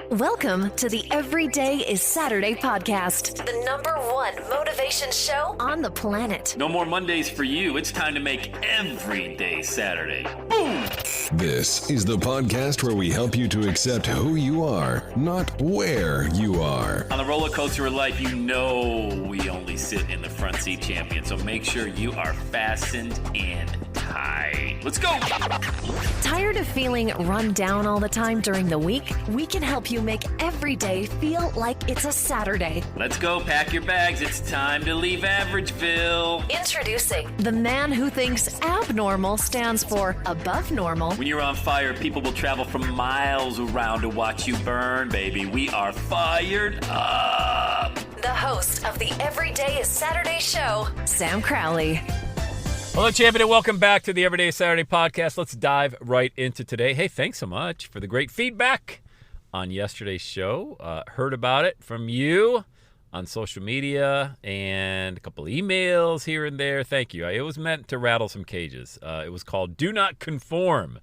Welcome to the Everyday is Saturday podcast, the #1 motivation show on the planet. No more Mondays for you. It's time to make every day Saturday. Boom! This is the podcast where we help you to accept who you are, not where you are. On the roller coaster of life, you know we only sit in the front seat, champion. So make sure you are fastened and tight. Let's go! Tired of feeling run down all the time during the week? We can help you make every day feel like it's a Saturday. Let's go. Pack your bags. It's time to leave Averageville. Introducing the man who thinks abnormal stands for above normal. When you're on fire, people will travel from miles around to watch you burn, baby. We are fired up. The host of the Everyday is Saturday show, Sam Crowley. Hello, champion, and welcome back to the Everyday Saturday podcast. Let's dive right into today. Hey, thanks so much for the great feedback on yesterday's show. Heard about it from you on social media and a couple emails here and there. Thank you. It was meant to rattle some cages. It was called Do Not Conform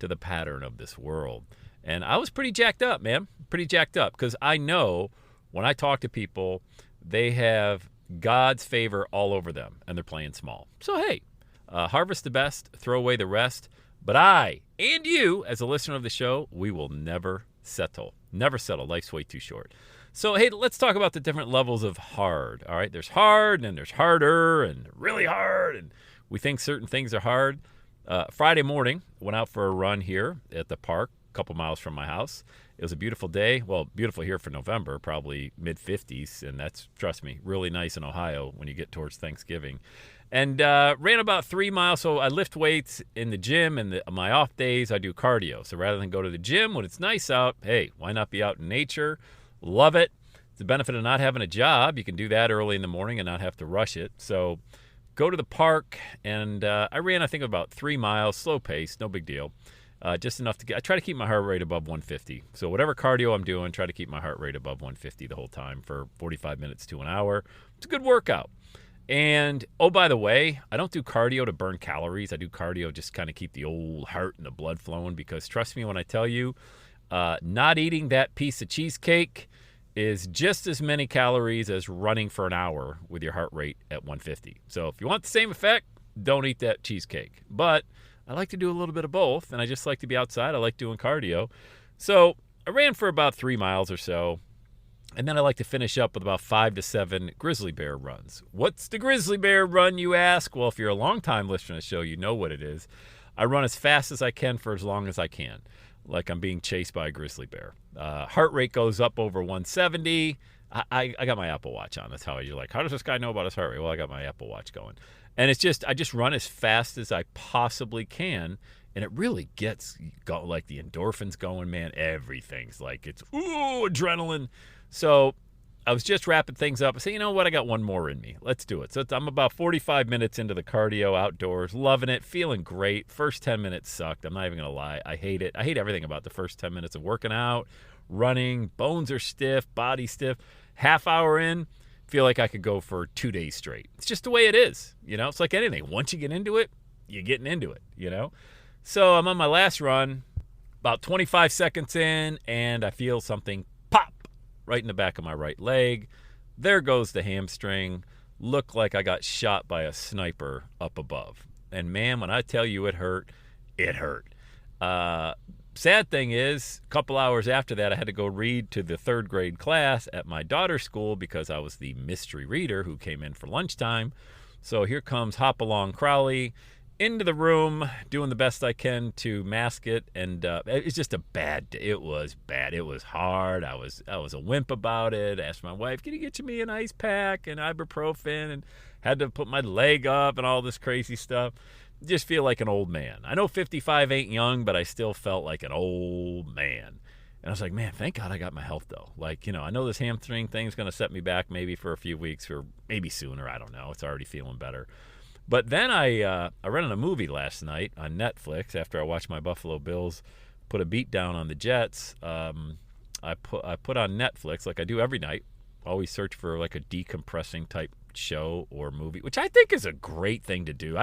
to the Pattern of This World. And I was pretty jacked up, man. Pretty jacked up because I know when I talk to people, they have God's favor all over them, and they're playing small. So, hey, harvest the best, throw away the rest. But I and you, as a listener of the show, we will never settle. Never settle. Life's way too short. So, hey, let's talk about the different levels of hard. All right, there's hard, and there's harder, and really hard, and we think certain things are hard. Friday morning, went out for a run here at the park, a couple miles from my house. It was a beautiful day. Well, beautiful here for November, probably mid-50s, and that's, trust me, really nice in Ohio when you get towards Thanksgiving. And ran about 3 miles. So I lift weights in the gym, and my off days I do cardio. So rather than go to the gym when it's nice out, hey, why not be out in nature? Love it. It's the benefit of not having a job. You can do that early in the morning and not have to rush it. So go to the park, and I ran, I think, about 3 miles, slow pace, no big deal. Just enough to I try to keep my heart rate above 150. So whatever cardio I'm doing, try to keep my heart rate above 150 the whole time for 45 minutes to an hour. It's a good workout. And, oh, by the way, I don't do cardio to burn calories. I do cardio just kind of keep the old heart and the blood flowing because, trust me when I tell you, not eating that piece of cheesecake is just as many calories as running for an hour with your heart rate at 150. So if you want the same effect, don't eat that cheesecake. But I like to do a little bit of both, and I just like to be outside. I like doing cardio. So I ran for about 3 miles or so, and then I like to finish up with about 5 to 7 grizzly bear runs. What's the grizzly bear run, you ask? Well, if you're a long-time listener to the show, you know what it is. I run as fast as I can for as long as I can, like I'm being chased by a grizzly bear. Heart rate goes up over 170. I got my Apple Watch on. That's how you're like, how does this guy know about his heart rate? Well, I got my Apple Watch going. And it's just, I just run as fast as I possibly can. And it really gets, like, the endorphins going, man. Everything's like, it's, ooh, adrenaline. So I was just wrapping things up. I said, you know what? I got one more in me. Let's do it. So I'm about 45 minutes into the cardio outdoors, loving it, feeling great. First 10 minutes sucked. I'm not even going to lie. I hate it. I hate everything about the first 10 minutes of working out, running. Bones are stiff, body stiff. Half hour in, feel like I could go for 2 days straight. It's just the way it is. You know, it's like anything. Once you get into it, you're getting into it, you know? So I'm on my last run, about 25 seconds in, and I feel something pop right in the back of my right leg. There goes the hamstring. Looked like I got shot by a sniper up above. And man, when I tell you it hurt, it hurt. Sad thing is, a couple hours after that, I had to go read to the 3rd grade class at my daughter's school because I was the mystery reader who came in for lunchtime. So here comes Hop-Along Crowley into the room, doing the best I can to mask it. And it's just a bad day. It was bad. It was hard. I was a wimp about it. I asked my wife, can you get me an ice pack and ibuprofen? And had to put my leg up and all this crazy stuff. Just feel like an old man. I know 55 ain't young, but I still felt like an old man. And I was like, man, thank God I got my health, though. Like, you know, I know this hamstring thing's going to set me back maybe for a few weeks or maybe sooner. I don't know. It's already feeling better. But then I rented a movie last night on Netflix after I watched my Buffalo Bills put a beat down on the Jets. I put on Netflix like I do every night. Always search for like a decompressing type show or movie, which I think is a great thing to do.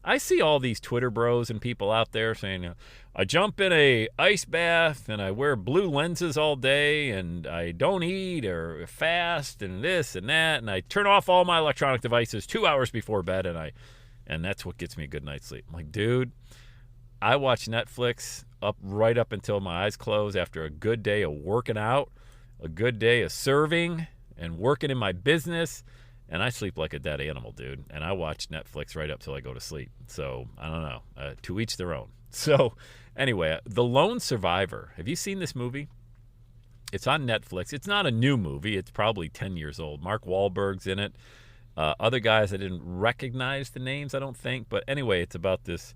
I see all these Twitter bros and people out there saying, I jump in a ice bath and I wear blue lenses all day and I don't eat or fast and this and that, and I turn off all my electronic devices 2 hours before bed, and that's what gets me a good night's sleep. I'm like, dude, I watch Netflix right up until my eyes close after a good day of working out, a good day of serving and working in my business, and I sleep like a dead animal, dude. And I watch Netflix right up till I go to sleep. So, I don't know. To each their own. So, anyway, The Lone Survivor. Have you seen this movie? It's on Netflix. It's not a new movie. It's probably 10 years old. Mark Wahlberg's in it. Other guys, I didn't recognize the names, I don't think. But anyway, it's about this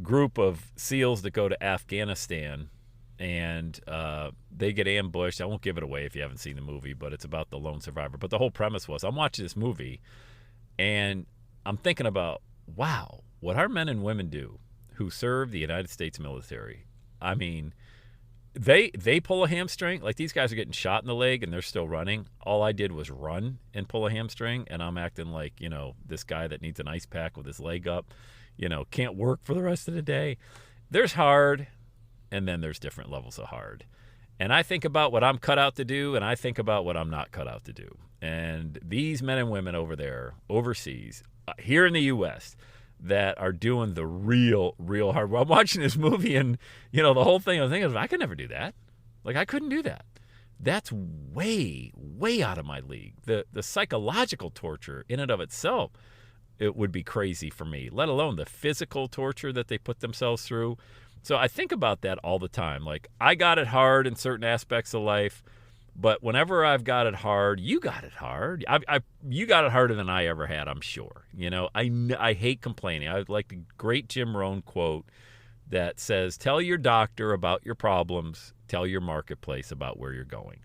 group of SEALs that go to Afghanistan, and they get ambushed. I won't give it away if you haven't seen the movie, but it's about the lone survivor. But the whole premise was, I'm watching this movie, and I'm thinking about, wow, what our men and women do who serve the United States military. I mean, they pull a hamstring. Like, these guys are getting shot in the leg, and they're still running. All I did was run and pull a hamstring, and I'm acting like, this guy that needs an ice pack with his leg up, can't work for the rest of the day. There's hard, and then there's different levels of hard. And I think about what I'm cut out to do, and I think about what I'm not cut out to do. And these men and women over there, overseas, here in the U.S., that are doing the real hard work. I'm watching this movie, and, the whole thing, I'm thinking, I could never do that. Like, I couldn't do that. That's way, way out of my league. The psychological torture in and of itself, it would be crazy for me, let alone the physical torture that they put themselves through. So I think about that all the time. Like, I got it hard in certain aspects of life, but whenever I've got it hard, you got it hard. You got it harder than I ever had, I'm sure. I hate complaining. I like the great Jim Rohn quote that says, tell your doctor about your problems, tell your marketplace about where you're going.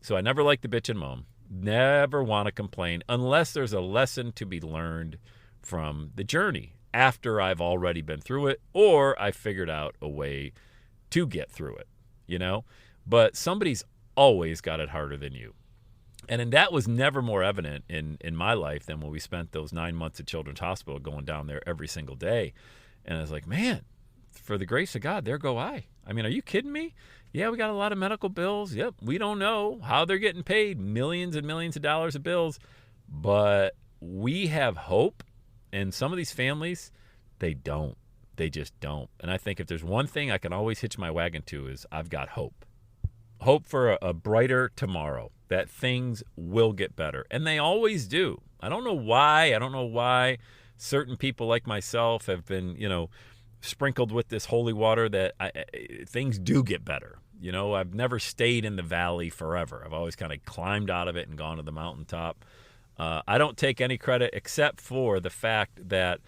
So I never like to bitch and moan, never want to complain unless there's a lesson to be learned from the journey after I've already been through it, or I figured out a way to get through it, But somebody's always got it harder than you. And that was never more evident in my life than when we spent those 9 months at Children's Hospital going down there every single day. And I was like, man, for the grace of God, there go I. I mean, are you kidding me? Yeah, we got a lot of medical bills. Yep, we don't know how they're getting paid, millions and millions of dollars of bills. But we have hope. And some of these families, they don't. They just don't. And I think if there's one thing I can always hitch my wagon to is I've got hope. Hope for a brighter tomorrow, that things will get better. And they always do. I don't know why. I don't know why certain people like myself have been, sprinkled with this holy water that things do get better. I've never stayed in the valley forever. I've always kind of climbed out of it and gone to the mountaintop. I don't take any credit except for the fact that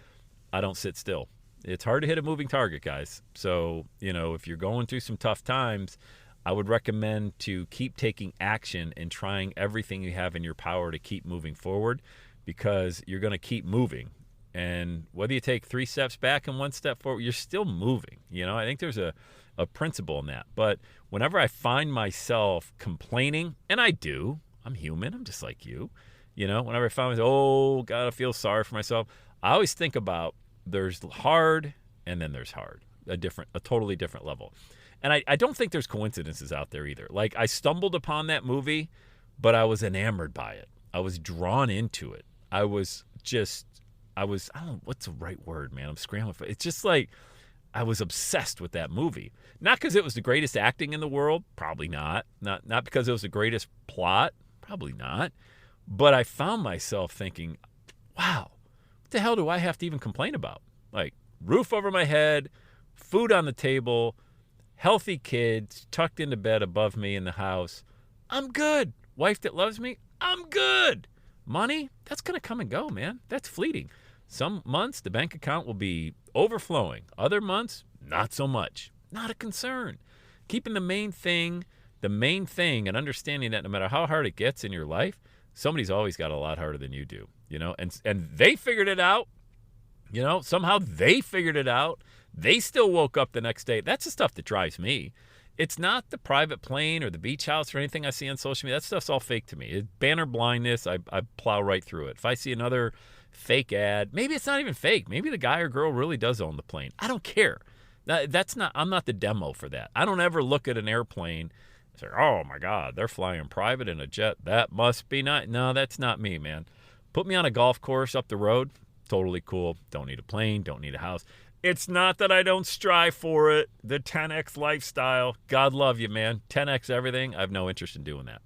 I don't sit still. It's hard to hit a moving target, guys. So, if you're going through some tough times, I would recommend to keep taking action and trying everything you have in your power to keep moving forward, because you're going to keep moving. And whether you take 3 steps back and 1 step forward, you're still moving. I think there's a principle in that. But whenever I find myself complaining, and I do, I'm human, I'm just like you. Whenever I find myself, oh, God, I feel sorry for myself, I always think about there's hard and then there's hard, a totally different level. And I don't think there's coincidences out there either. Like, I stumbled upon that movie, but I was enamored by it. I was drawn into it. I don't know, what's the right word, man? I'm scrambling for it. It's just like I was obsessed with that movie. Not because it was the greatest acting in the world, probably not. Not because it was the greatest plot, probably not. But I found myself thinking, wow, what the hell do I have to even complain about? Like, roof over my head, food on the table, healthy kids tucked into bed above me in the house. I'm good. Wife that loves me, I'm good. Money, that's going to come and go, man. That's fleeting. Some months, the bank account will be overflowing. Other months, not so much. Not a concern. Keeping the main thing, and understanding that no matter how hard it gets in your life, somebody's always got a lot harder than you do, and they figured it out. Somehow they figured it out. They still woke up the next day. That's the stuff that drives me. It's not the private plane or the beach house or anything I see on social media. That stuff's all fake to me. It's banner blindness. I plow right through it. If I see another fake ad. Maybe it's not even fake. Maybe the guy or girl really does own the plane. I don't care. I'm not the demo for that. I don't ever look at an airplane and say, oh my God, they're flying private in a jet. That must be nice. No, that's not me, man. Put me on a golf course up the road. Totally cool. Don't need a plane. Don't need a house. It's not that I don't strive for it. The 10X lifestyle. God love you, man. 10X everything. I have no interest in doing that.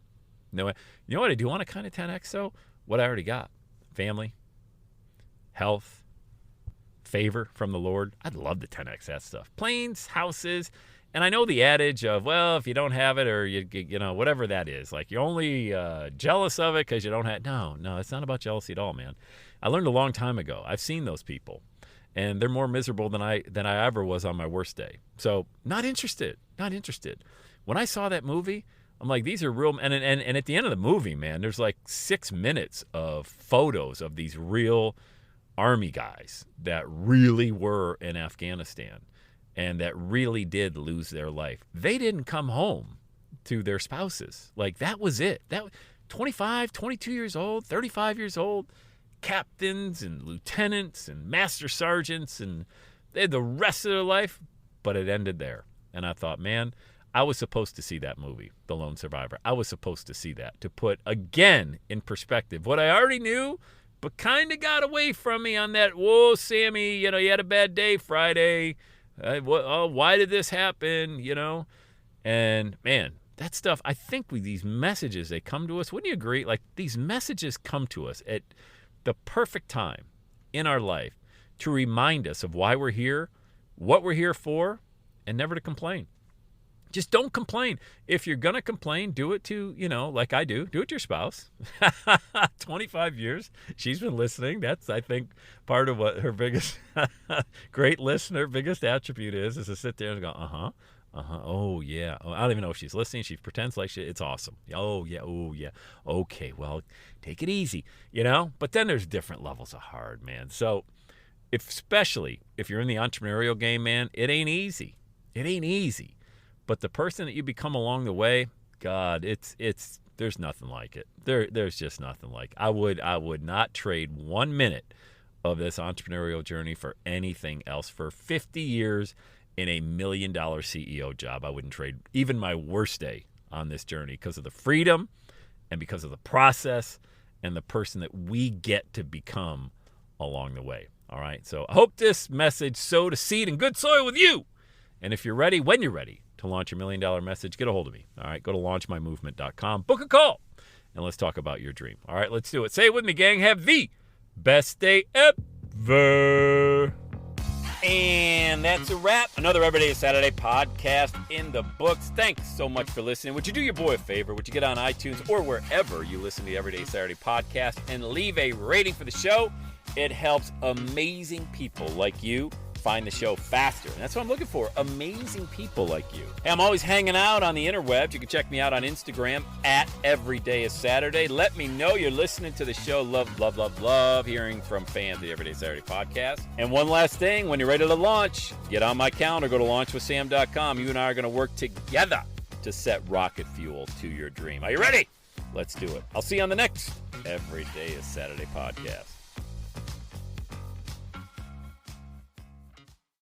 No, you know what I do want to kind of 10X though? What I already got. Family, health, favor from the Lord. I'd love to 10X that stuff. Planes, houses, and I know the adage of, well, if you don't have it or you know, whatever that is, like you're only jealous of it because you don't have. No, it's not about jealousy at all, man. I learned a long time ago. I've seen those people, and they're more miserable than I ever was on my worst day. So not interested. When I saw that movie, I'm like, these are real. And at the end of the movie, man, there's like 6 minutes of photos of these real Army guys that really were in Afghanistan and that really did lose their life. They didn't come home to their spouses. Like, that was it. That 25, 22 years old, 35 years old, captains and lieutenants and master sergeants, and they had the rest of their life, but it ended there. And I thought, man, I was supposed to see that movie, The Lone Survivor. I was supposed to see that to put, again, in perspective what I already knew, but kind of got away from me on that, whoa, Sammy, you know, you had a bad day Friday. Why did this happen, you know? And, man, that stuff, I think with these messages, they come to us. Wouldn't you agree? Like, these messages come to us at the perfect time in our life to remind us of why we're here, what we're here for, and never to complain. Just don't complain. If you're going to complain, do it to, you know, like I do. Do it to your spouse. 25 years. She's been listening. That's, I think, part of what her biggest, great listener, biggest attribute is to sit there and go, oh, yeah. I don't even know if she's listening. She pretends like it's awesome. Oh, yeah. Okay, well, take it easy, you know? But then there's different levels of hard, man. So especially if you're in the entrepreneurial game, man, it ain't easy. But the person that you become along the way, God, there's nothing like it. There's just nothing like it. I would not trade 1 minute of this entrepreneurial journey for anything else. For 50 years in a $1 million CEO job, I wouldn't trade even my worst day on this journey because of the freedom and because of the process and the person that we get to become along the way. All right. So I hope this message sowed a seed in good soil with you. And if you're ready, when you're ready to launch your $1 million message, get a hold of me. All right, go to launchmymovement.com, book a call, and let's talk about your dream. All right, let's do it. Say it with me, gang. Have the best day ever. And that's a wrap. Another Everyday is Saturday podcast in the books. Thanks so much for listening. Would you do your boy a favor? Would you get on iTunes or wherever you listen to the Everyday Saturday podcast and leave a rating for the show? It helps amazing people like you find the show faster. And that's what I'm looking for, amazing people like you. Hey, I'm always hanging out on the interwebs. You can check me out on Instagram at EverydayIsSaturday. Let me know you're listening to the show. Love hearing from fans of the Everyday Saturday podcast. And one last thing, when you're ready to launch, get on my calendar, go to launchwithsam.com. You and I are going to work together to set rocket fuel to your dream. Are you ready? Let's do it. I'll see you on the next Everyday is Saturday podcast.